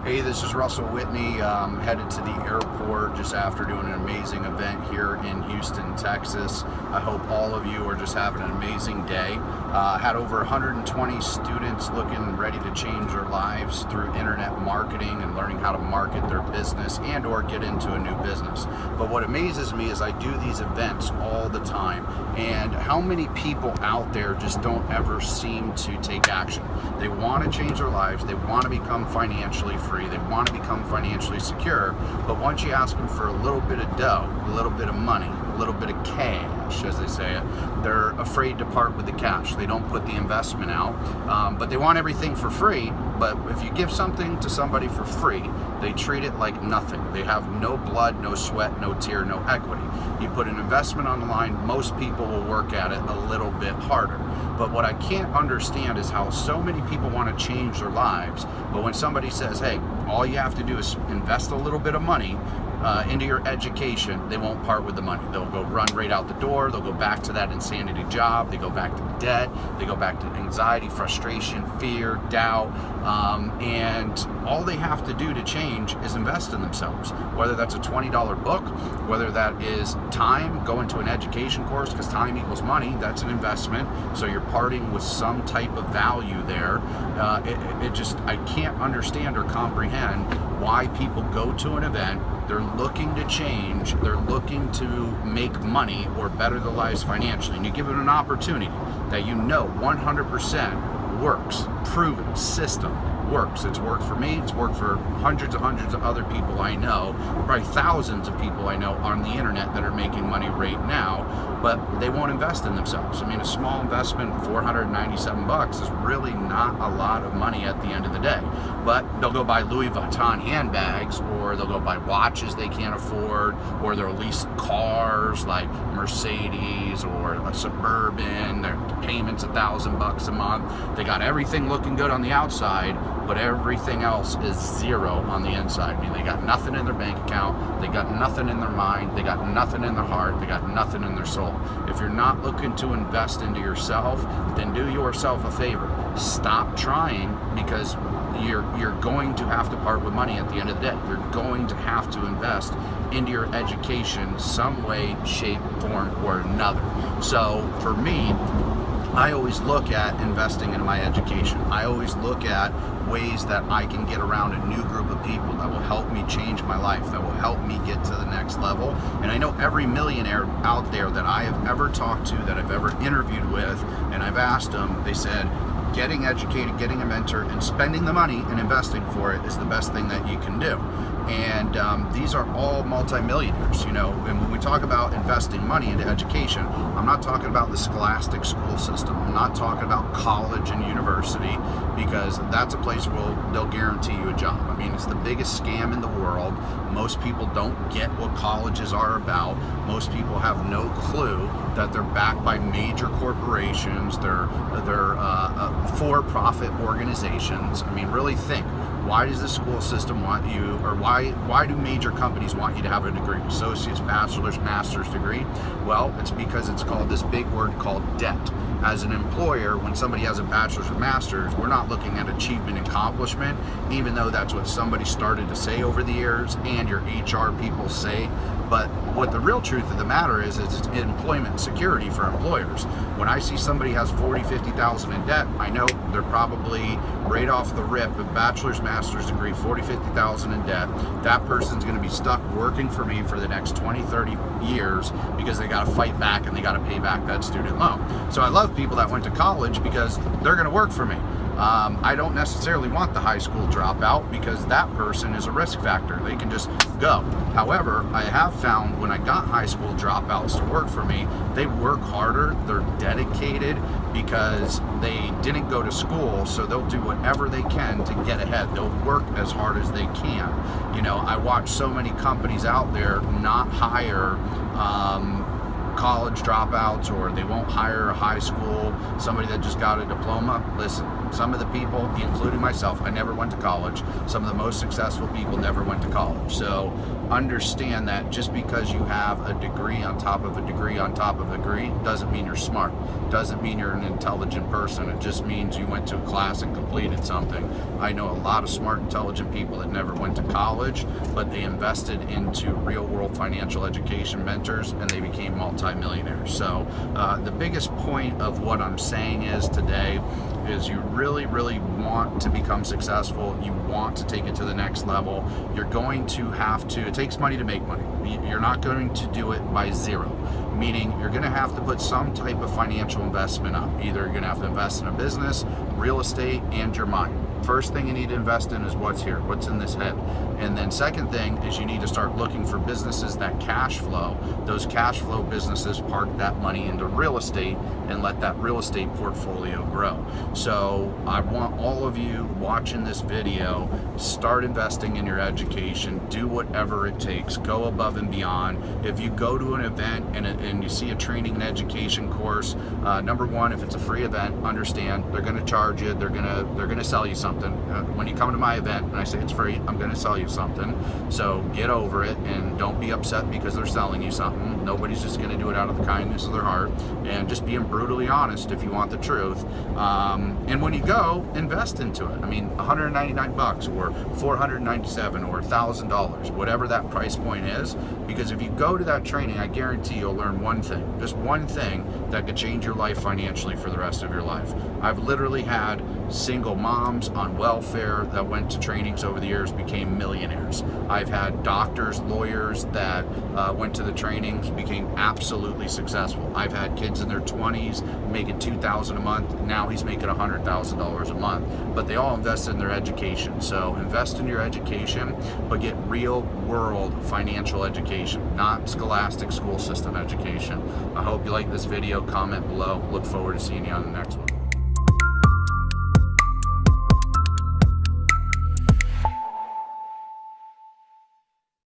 Hey, this is Russell Whitney, headed to the airport just after doing an amazing event here in Houston, Texas. I hope all of you are just having an amazing day. Had over 120 students looking ready to change their lives through internet marketing and learning how to market their business and or get into a new business. But what amazes me is I do these events all the time, and how many people out there just don't ever seem to take action. They want to change their lives, they want to become financially free, they want to become financially secure, but once you ask them for a little bit of dough, a little bit of money, a little bit of cash, as they say it, they're afraid to part with the cash. They don't put the investment out, but they want everything for free. But if you give something to somebody for free, they treat it like nothing. They have no blood, no sweat, no tear, no equity. You put an investment on the line, most people will work at it a little bit harder. But what I can't understand is how so many people want to change their lives, but when somebody says, hey, all you have to do is invest a little bit of money into your education, they won't part with the money. They'll go run right out the door. They'll go back to that insanity job. They go back to debt. They go back to anxiety, frustration, fear, doubt, and all they have to do to change is invest in themselves. Whether that's a $20 book, whether that is time, go into an education course, because time equals money, that's an investment. So you're parting with some type of value there. I can't understand or comprehend why people go to an event. They're looking to change, they're looking to make money or better their lives financially, and you give it an opportunity that you know 100% works, proven system works. It's worked for me, it's worked for hundreds of other people I know, probably thousands of people I know on the internet that are making money right now, but they won't invest in themselves. I mean, a small investment, $497 is really not a lot of money at the end of the day, but they'll go buy Louis Vuitton handbags, or they'll go buy watches they can't afford, or they'll lease cars like Mercedes or a Suburban. Their payments $1,000 a month. They got everything looking good on the outside, but everything else is zero on the inside. I mean, they got nothing in their bank account, they got nothing in their mind, they got nothing in their heart, they got nothing in their soul. If you're not looking to invest into yourself, then do yourself a favor. Stop trying, because you're going to have to part with money at the end of the day. You're going to have to invest into your education some way, shape, form, or another. So for me, I always look at investing into my education. I always look at ways that I can get around a new group of people that will help me change my life, that will help me get to the next level. And I know every millionaire out there that I have ever talked to, that I've ever interviewed with, and I've asked them, they said, getting educated, getting a mentor, and spending the money and investing for it is the best thing that you can do. And these are all multimillionaires, you know. And when we talk about investing money into education, I'm not talking about the scholastic school system. I'm not talking about college and university, because that's a place where they'll guarantee you a job. I mean, it's the biggest scam in the world. Most people don't get what colleges are about. Most people have no clue that they're backed by major corporations. They're for-profit organizations. I mean, really think. Why does the school system want you, or why do major companies want you to have a degree? Associate's, bachelor's, master's degree? Well, it's because it's called this big word called debt. As an employer, when somebody has a bachelor's or master's, we're not looking at achievement and accomplishment, even though that's what somebody started to say over the years and your HR people say. But what the real truth of the matter is it's employment security for employers. When I see somebody has $40,000, $50,000 in debt, I know they're probably right off the rip, a bachelor's, master's degree, $40,000, $50,000 in debt. That person's going to be stuck working for me for the next 20, 30 years, because they got to fight back and they got to pay back that student loan. So I love people that went to college, because they're going to work for me. I don't necessarily want the high school dropout, because that person is a risk factor. They can just go. However, I have found when I got high school dropouts to work for me, they work harder, they're dedicated, because they didn't go to school, so they'll do whatever they can to get ahead. They'll work as hard as they can. You know, I watch so many companies out there not hire college dropouts, or they won't hire a high school, somebody that just got a diploma. Listen, some of the people, including myself, I never went to college. Some of the most successful people never went to college. So understand that just because you have a degree on top of a degree on top of a degree doesn't mean you're smart. Doesn't mean you're an intelligent person. It just means you went to a class and completed something. I know a lot of smart, intelligent people that never went to college, but they invested into real-world financial education mentors, and they became multimillionaires. So the biggest point of what I'm saying is today is you really want to become successful. You want to take it to the next level. You're going to have to, it takes money to make money. You're not going to do it by zero, meaning you're going to have to put some type of financial investment up. Either you're going to have to invest in a business, real estate, and your mind. First thing you need to invest in is what's here, what's in this head. And then second thing is you need to start looking for businesses that cash flow. Those cash flow businesses park that money into real estate and let that real estate portfolio grow. So I want all of you watching this video, start investing in your education, do whatever it takes, go above and beyond. If you go to an event and you see a training and education course, number one, if it's a free event, understand they're going to charge you, they're going to sell you something. When you come to my event and I say it's free, I'm going to sell you something. So get over it and don't be upset because they're selling you something. Nobody's just going to do it out of the kindness of their heart, and just being brutally honest if you want the truth. And when you go, invest into it. I mean, $199 or $497 or $1,000, whatever that price point is, because if you go to that training, I guarantee you'll learn one thing, just one thing that could change your life financially for the rest of your life. I've literally had single moms on welfare that went to trainings over the years became millionaires. I've had doctors, lawyers that went to the trainings, became absolutely successful. I've had kids in their 20s making $2,000 a month. Now he's making $100,000 a month. But they all invested in their education. So invest in your education, but get real world financial education, not scholastic school system education. I hope you like this video. Comment below. Look forward to seeing you on the next one.